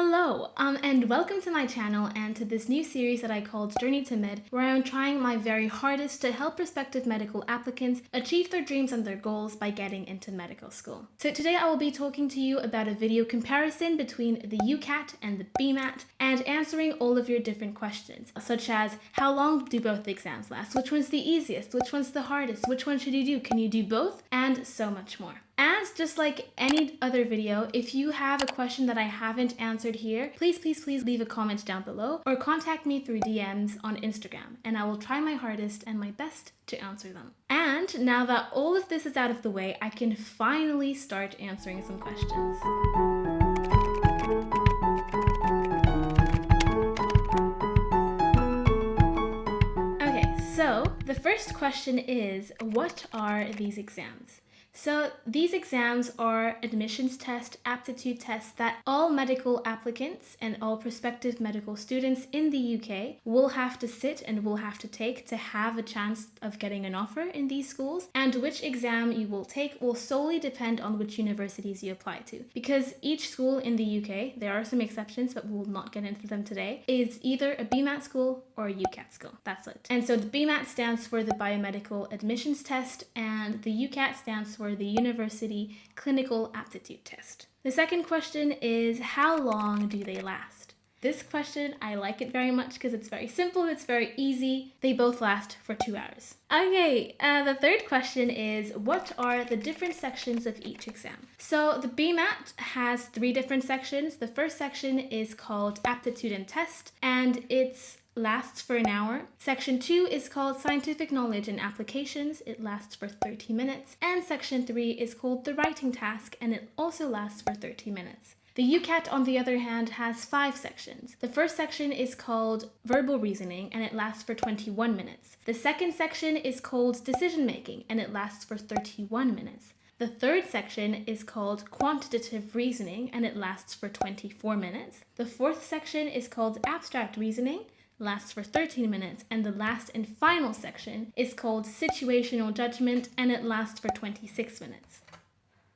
Hello, and welcome to my channel and to this new series that I called Journey to Med, where I am trying my very hardest to help prospective medical applicants achieve their dreams and their goals by getting into medical school. So today I will be talking to you about a video comparison between the UCAT and the BMAT and answering all of your different questions, such as how long do both exams last, which one's the easiest, which one's the hardest, which one should you do, can you do both, and so much more. And just like any other video, if you have a question that I haven't answered here, please leave a comment down below or contact me through DMs on Instagram, and I will try my hardest and my best to answer them. And now that all of this is out of the way, I can finally start answering some questions. Okay, so the first question is, what are these exams? So these exams are admissions test, aptitude tests that all medical applicants and all prospective medical students in the UK will have to sit and will have to take to have a chance of getting an offer in these schools. And which exam you will take will solely depend on which universities you apply to. Because each school in the UK, there are some exceptions, but we will not get into them today, is either a BMAT school or a UCAT school. That's it. And so the BMAT stands for the biomedical admissions test, and the UCAT stands for the University Clinical Aptitude Test. The second question is, how long do they last? This question, I like it very much because it's very simple, it's very easy. They both last for 2 hours. Okay, the third question is, what are the different sections of each exam? So the BMAT has 3 different sections. The first section is called Aptitude and Test, and it's lasts for an hour. Section 2 is called Scientific Knowledge and Applications. It lasts for 30 minutes. And Section 3 is called The Writing Task, and it also lasts for 30 minutes. The UCAT, on the other hand, has 5 sections. The first section is called Verbal Reasoning, and it lasts for 21 minutes. The second section is called Decision Making, and it lasts for 31 minutes. The third section is called Quantitative Reasoning, and it lasts for 24 minutes. The fourth section is called Abstract Reasoning, lasts for 13 minutes, and the last and final section is called Situational Judgement, and it lasts for 26 minutes.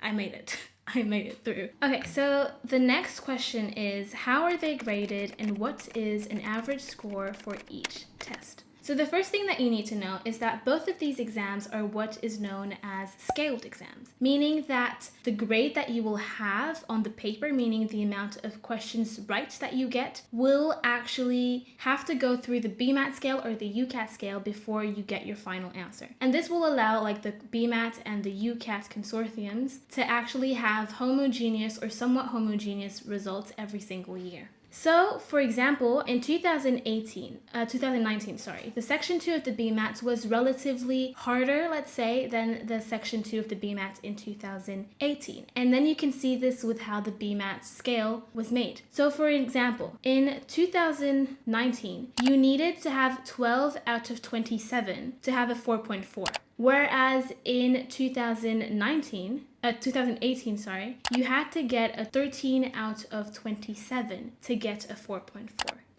I made it. I made it through. Okay, so the next question is, how are they graded and what is an average score for each test? So the first thing that you need to know is that both of these exams are what is known as scaled exams, meaning that the grade that you will have on the paper, meaning the amount of questions right that you get, will actually have to go through the BMAT scale or the UCAT scale before you get your final answer. And this will allow like the BMAT and the UCAT consortiums to actually have homogeneous or somewhat homogeneous results every single year. So, for example, in 2019, the Section 2 of the BMAT was relatively harder, let's say, than the Section 2 of the BMAT in 2018. And then you can see this with how the BMAT scale was made. So, for example, in 2019, you needed to have 12 out of 27 to have a 4.4. Whereas in 2018, you had to get a 13 out of 27 to get a 4.4.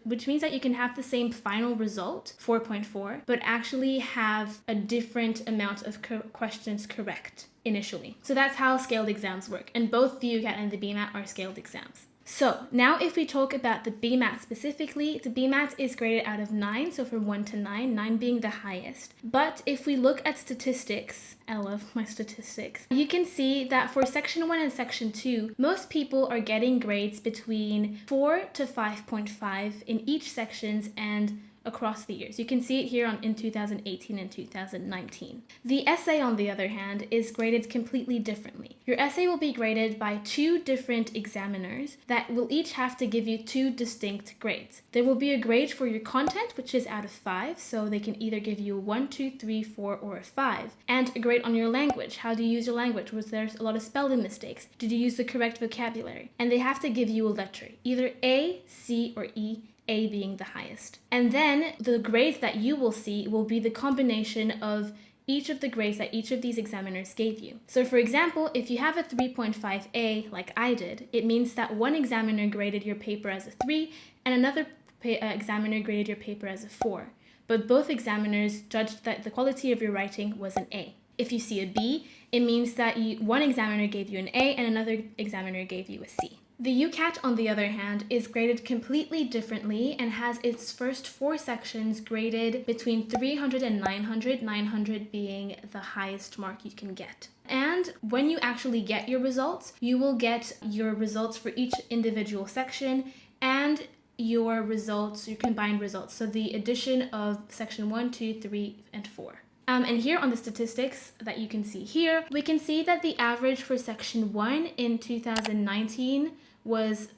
Which means that you can have the same final result, 4.4, but actually have a different amount of questions correct initially. So that's how scaled exams work. And both the UCAT and the BMAT are scaled exams. So now if we talk about the BMAT specifically, the BMAT is graded out of 9, so from 1 to 9, 9 being the highest. But if we look at statistics, I love my statistics, you can see that for Section 1 and Section 2, most people are getting grades between 4 to 5.5 in each sections and across the years. You can see it here in 2018 and 2019. The essay, on the other hand, is graded completely differently. Your essay will be graded by 2 different examiners that will each have to give you 2 distinct grades. There will be a grade for your content, which is out of 5, so they can either give you a 1, 2, 3, 4, or a 5. And a grade on your language. How do you use your language? Was there a lot of spelling mistakes? Did you use the correct vocabulary? And they have to give you a letter, either A, C, or E, A being the highest. And then the grades that you will see will be the combination of each of the grades that each of these examiners gave you. So for example, if you have a 3.5A like I did, it means that one examiner graded your paper as a 3 and another examiner graded your paper as a 4. But both examiners judged that the quality of your writing was an A. If you see a B, it means that one examiner gave you an A and another examiner gave you a C. The UCAT, on the other hand, is graded completely differently and has its first 4 sections graded between 300 and 900, 900 being the highest mark you can get. And when you actually get your results, you will get your results for each individual section and your results, your combined results. So the addition of section 1, 2, 3, and 4. And here on the statistics that you can see here, we can see that the average for section 1 in 2019 was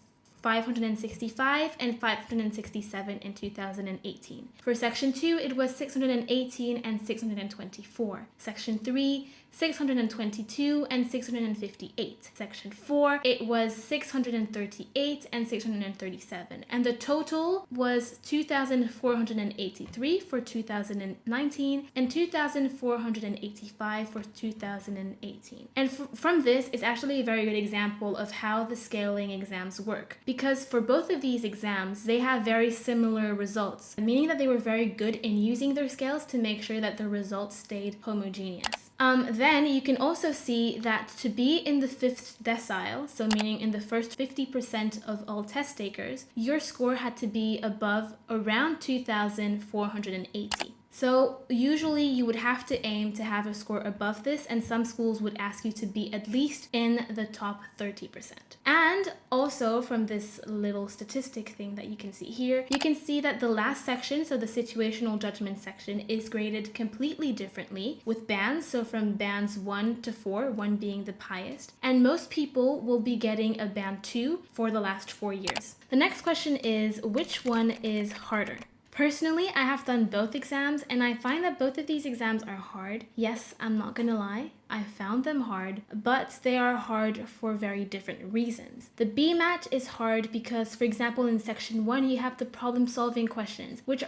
565 and 567 in 2018. For section 2, it was 618 and 624. Section 3, 622 and 658. Section 4, it was 638 and 637. And the total was 2,483 for 2019 and 2,485 for 2018. And from this is actually a very good example of how the scaling exams work. Because for both of these exams, they have very similar results, meaning that they were very good in using their scales to make sure that the results stayed homogeneous. Then you can also see that to be in the 5th decile, so meaning in the first 50% of all test takers, your score had to be above around 2,480. So usually you would have to aim to have a score above this, and some schools would ask you to be at least in the top 30%. And also from this little statistic thing that you can see here, you can see that the last section, so the situational judgment section, is graded completely differently with bands, so from bands 1 to 4, 1 being the highest, and most people will be getting a band 2 for the last 4 years. The next question is, which one is harder? Personally, I have done both exams, and I find that both of these exams are hard. Yes, I'm not gonna lie, I found them hard, but they are hard for very different reasons. The BMAT is hard because, for example, in section 1, you have the problem-solving questions, which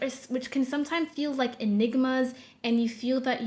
can sometimes feel like enigmas, and you feel that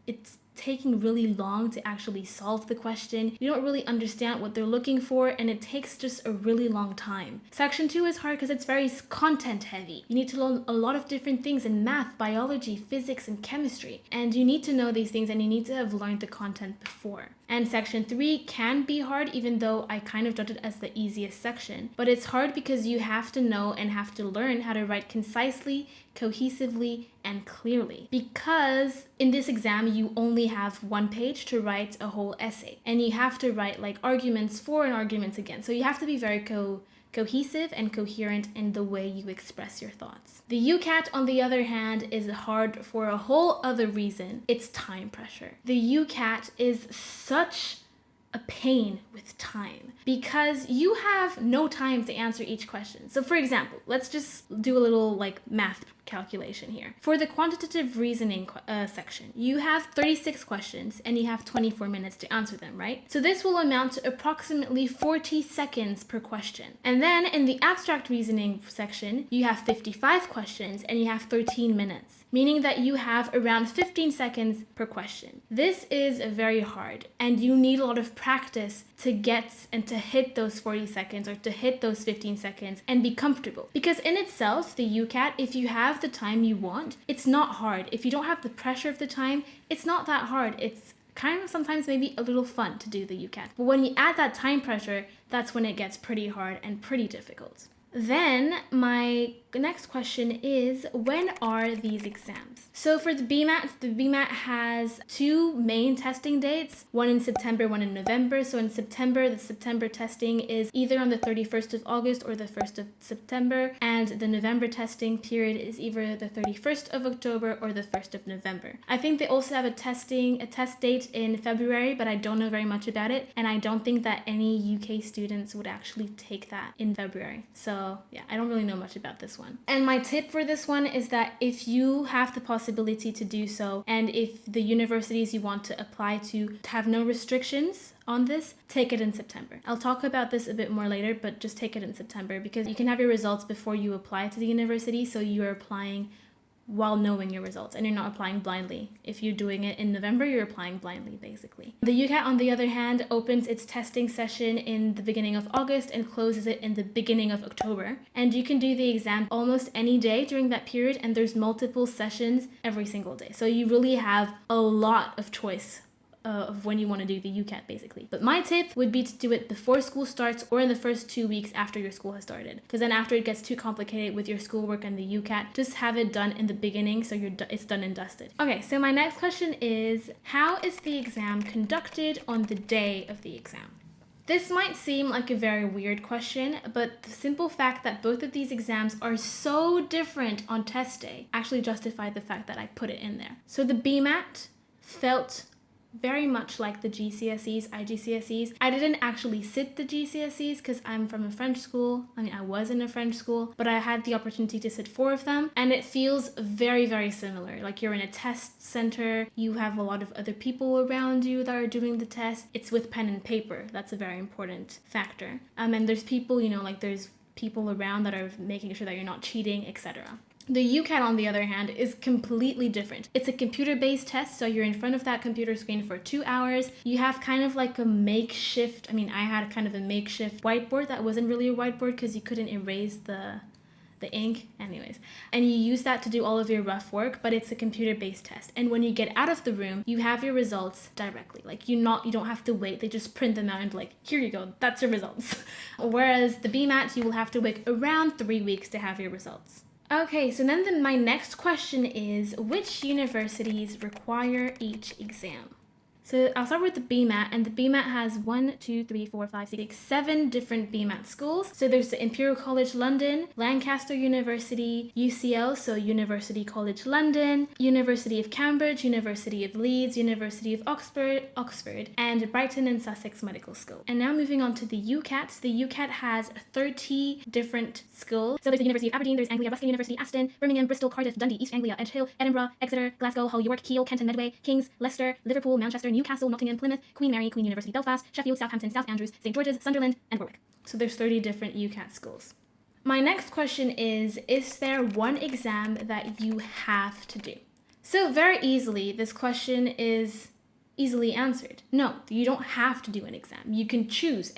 it's taking really long to actually solve the question. You don't really understand what they're looking for, and it takes just a really long time. Section 2 is hard because it's very content heavy. You need to learn a lot of different things in math, biology, physics, and chemistry. And you need to know these things, and you need to have learned the content before. And section 3 can be hard, even though I kind of judge it as the easiest section. But it's hard because you have to know and have to learn how to write concisely, cohesively, and clearly. Because in this exam, you only have 1 page to write a whole essay. And you have to write like arguments for and arguments against. So you have to be very cohesive and coherent in the way you express your thoughts. The UCAT, on the other hand, is hard for a whole other reason. It's time pressure. The UCAT is such a pain with time because you have no time to answer each question. So for example, let's just do a little math calculation here. For the quantitative reasoning section, you have 36 questions and you have 24 minutes to answer them, right? So this will amount to approximately 40 seconds per question. And then in the abstract reasoning section, you have 55 questions and you have 13 minutes, meaning that you have around 15 seconds per question. This is very hard, and you need a lot of practice to get and to hit those 40 seconds or to hit those 15 seconds and be comfortable. Because in itself, the UCAT, if you have the time you want, it's not hard. If you don't have the pressure of the time, it's not that hard. It's kind of sometimes maybe a little fun to do the UCAT. But when you add that time pressure, that's when it gets pretty hard and pretty difficult. Then my next question is, when are these exams? So for the BMAT has 2 main testing dates, one in September, one in November. So in September, the September testing is either on the 31st of August or the 1st of September, and the November testing period is either the 31st of October or the 1st of November. I think they also have a test date in February, but I don't know very much about it, and I don't think that any UK students would actually take that in February. So yeah, I don't really know much about this one. And my tip for this one is that if you have the possibility to do so, and if the universities you want to apply to have no restrictions on this, take it in September. I'll talk about this a bit more later, but just take it in September because you can have your results before you apply to the university, so you're applying while knowing your results and you're not applying blindly. If you're doing it in November, you're applying blindly basically. The UCAT, on the other hand, opens its testing session in the beginning of August and closes it in the beginning of October. And you can do the exam almost any day during that period, and there's multiple sessions every single day. So you really have a lot of choice of when you want to do the UCAT, basically. But my tip would be to do it before school starts or in the first 2 weeks after your school has started. Because then after it gets too complicated with your schoolwork and the UCAT, just have it done in the beginning so it's done and dusted. Okay, so my next question is, how is the exam conducted on the day of the exam? This might seem like a very weird question, but the simple fact that both of these exams are so different on test day actually justified the fact that I put it in there. So the BMAT felt very much like the GCSEs, IGCSEs. I didn't actually sit the GCSEs because I'm from a French school. I mean, I was in a French school, but I had the opportunity to sit 4 of them, and it feels very, very similar. Like you're in a test center, you have a lot of other people around you that are doing the test. It's with pen and paper. That's a very important factor. And there's people, there's people around that are making sure that you're not cheating, etc. The UCAT, on the other hand, is completely different. It's a computer-based test, so you're in front of that computer screen for 2 hours. You have kind of like a makeshift, I had kind of a makeshift whiteboard that wasn't really a whiteboard because you couldn't erase the ink, anyways. And you use that to do all of your rough work, but it's a computer-based test. And when you get out of the room, you have your results directly. Like you don't have to wait. They just print them out and like, here you go, that's your results. Whereas the BMAT, you will have to wait around 3 weeks to have your results. Okay, so then my next question is, which universities require each exam? So I'll start with the BMAT, and the BMAT has 7 different BMAT schools. So there's the Imperial College London, Lancaster University, UCL, so University College London, University of Cambridge, University of Leeds, University of Oxford, and Brighton and Sussex Medical School. And now moving on to the UCAT. The UCAT has 30 different schools. So there's the University of Aberdeen, there's Anglia Ruskin University, Aston, Birmingham, Bristol, Cardiff, Dundee, East Anglia, Edge Hill, Edinburgh, Exeter, Glasgow, Hull, York, Kiel, Kent and Medway, Kings, Leicester, Liverpool, Manchester, Newcastle, Nottingham, Plymouth, Queen Mary, Queen University Belfast, Sheffield, Southampton, St Andrews, St George's, Sunderland, and Warwick. So there's 30 different UCAT schools. My next question is there one exam that you have to do? So very easily, this question is easily answered. No, you don't have to do an exam. You can choose.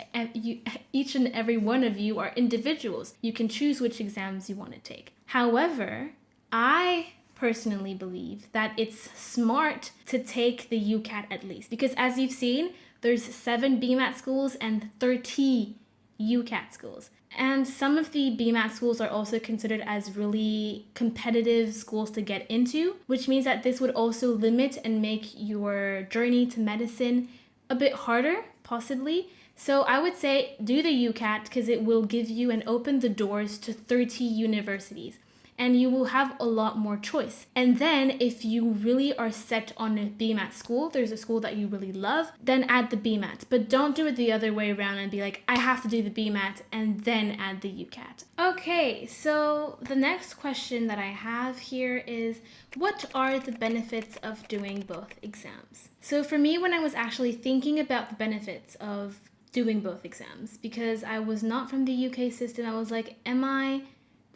Each and every one of you are individuals. You can choose which exams you want to take. However, I personally believe that it's smart to take the UCAT at least, because as you've seen, there's 7 BMAT schools and 30 UCAT schools. And some of the BMAT schools are also considered as really competitive schools to get into, which means that this would also limit and make your journey to medicine a bit harder, possibly. So I would say do the UCAT because it will give you and open the doors to 30 universities. And you will have a lot more choice. And then if you really are set on a BMAT school, there's a school that you really love, then add the BMAT. But don't do it the other way around and be like, I have to do the BMAT and then add the UCAT. Okay, so the next question that I have here is, what are the benefits of doing both exams? So for me, when I was actually thinking about the benefits of doing both exams, because I was not from the UK system, I was like, am I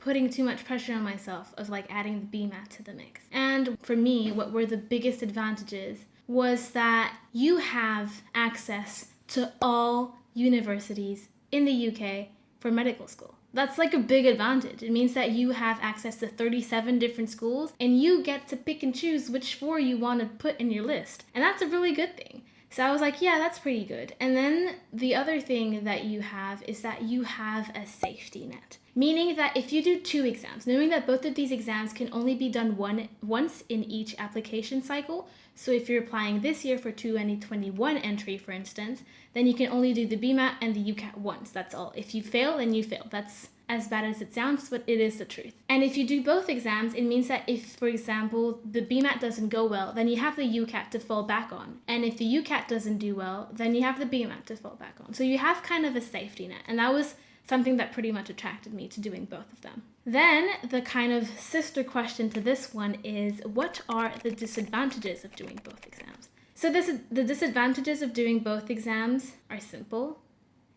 putting too much pressure on myself of like adding the BMAT to the mix? And for me, what were the biggest advantages was that you have access to all universities in the UK for medical school. That's like a big advantage. It means that you have access to 37 different schools and you get to pick and choose which 4 you want to put in your list. And that's a really good thing. So I was like, yeah, that's pretty good. And then the other thing that you have is that you have a safety net. Meaning that if you do 2 exams, knowing that both of these exams can only be done once in each application cycle. So if you're applying this year for 2021 entry, for instance, then you can only do the BMAT and the UCAT once. That's all. If you fail, then you fail. That's as bad as it sounds, but it is the truth. And if you do both exams, it means that if, for example, the BMAT doesn't go well, then you have the UCAT to fall back on. And if the UCAT doesn't do well, then you have the BMAT to fall back on. So you have kind of a safety net. And that was something that pretty much attracted me to doing both of them. Then the kind of sister question to this one is, what are the disadvantages of doing both exams? So the disadvantages of doing both exams are simple.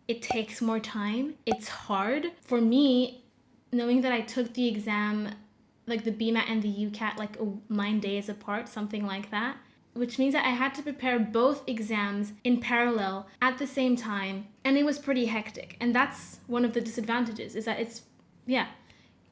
It takes more time. It's hard. For me, knowing that I took the exam, like the BMAT and the UCAT, like 9 days apart, something like that, which means that I had to prepare both exams in parallel at the same time, and it was pretty hectic. And that's one of the disadvantages, is that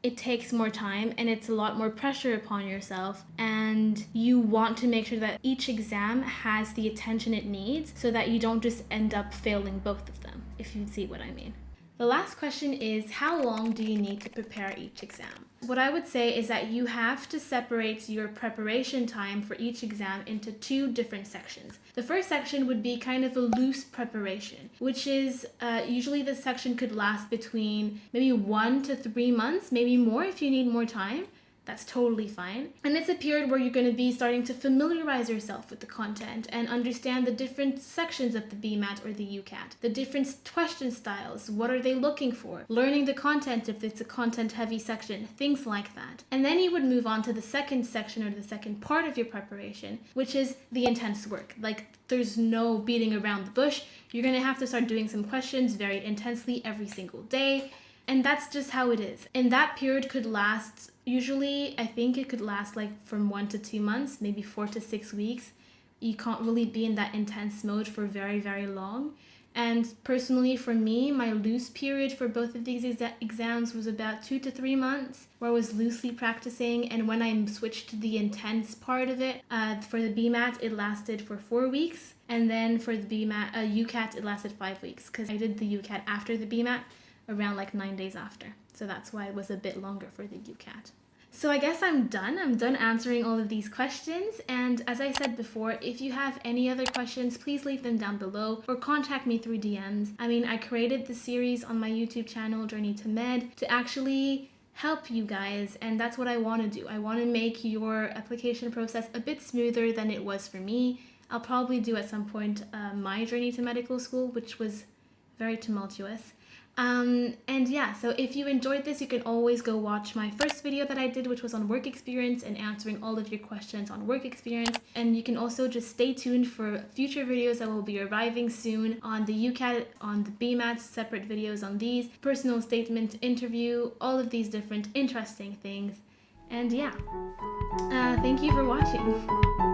it takes more time and it's a lot more pressure upon yourself, and you want to make sure that each exam has the attention it needs so that you don't just end up failing both of them, if you see what I mean. The last question is, how long do you need to prepare each exam? What I would say is that you have to separate your preparation time for each exam into 2 different sections. The first section would be kind of a loose preparation, which is usually this section could last between maybe 1 to 3 months, maybe more if you need more time. That's totally fine. And it's a period where you're going to be starting to familiarize yourself with the content and understand the different sections of the BMAT or the UCAT, the different question styles, what are they looking for, learning the content if it's a content-heavy section, things like that. And then you would move on to the second section or the second part of your preparation, which is the intense work. Like, there's no beating around the bush. You're going to have to start doing some questions very intensely every single day. And that's just how it is. And that period could last, usually, I think it could last like from 1 to 2 months, maybe 4 to 6 weeks. You can't really be in that intense mode for very, very long. And personally, for me, my loose period for both of these exams was about 2 to 3 months, where I was loosely practicing. And when I switched to the intense part of it, for the BMAT, it lasted for 4 weeks. And then for the BMAT, UCAT, it lasted 5 weeks, because I did the UCAT after the BMAT, around like 9 days after. So that's why it was a bit longer for the UCAT. So I guess I'm done answering all of these questions. And as I said before, if you have any other questions, please leave them down below or contact me through DMs. I mean, I created the series on my YouTube channel, Journey to Med, to actually help you guys, and that's what I want to do. I want to make your application process a bit smoother than it was for me. I'll probably do at some point my journey to medical school, which was very tumultuous. And yeah, so if you enjoyed this, you can always go watch my first video that I did, which was on work experience and answering all of your questions on work experience. And you can also just stay tuned for future videos that will be arriving soon on the UCAT, on the BMAT, separate videos on these, personal statement, interview, all of these different interesting things. And yeah, thank you for watching.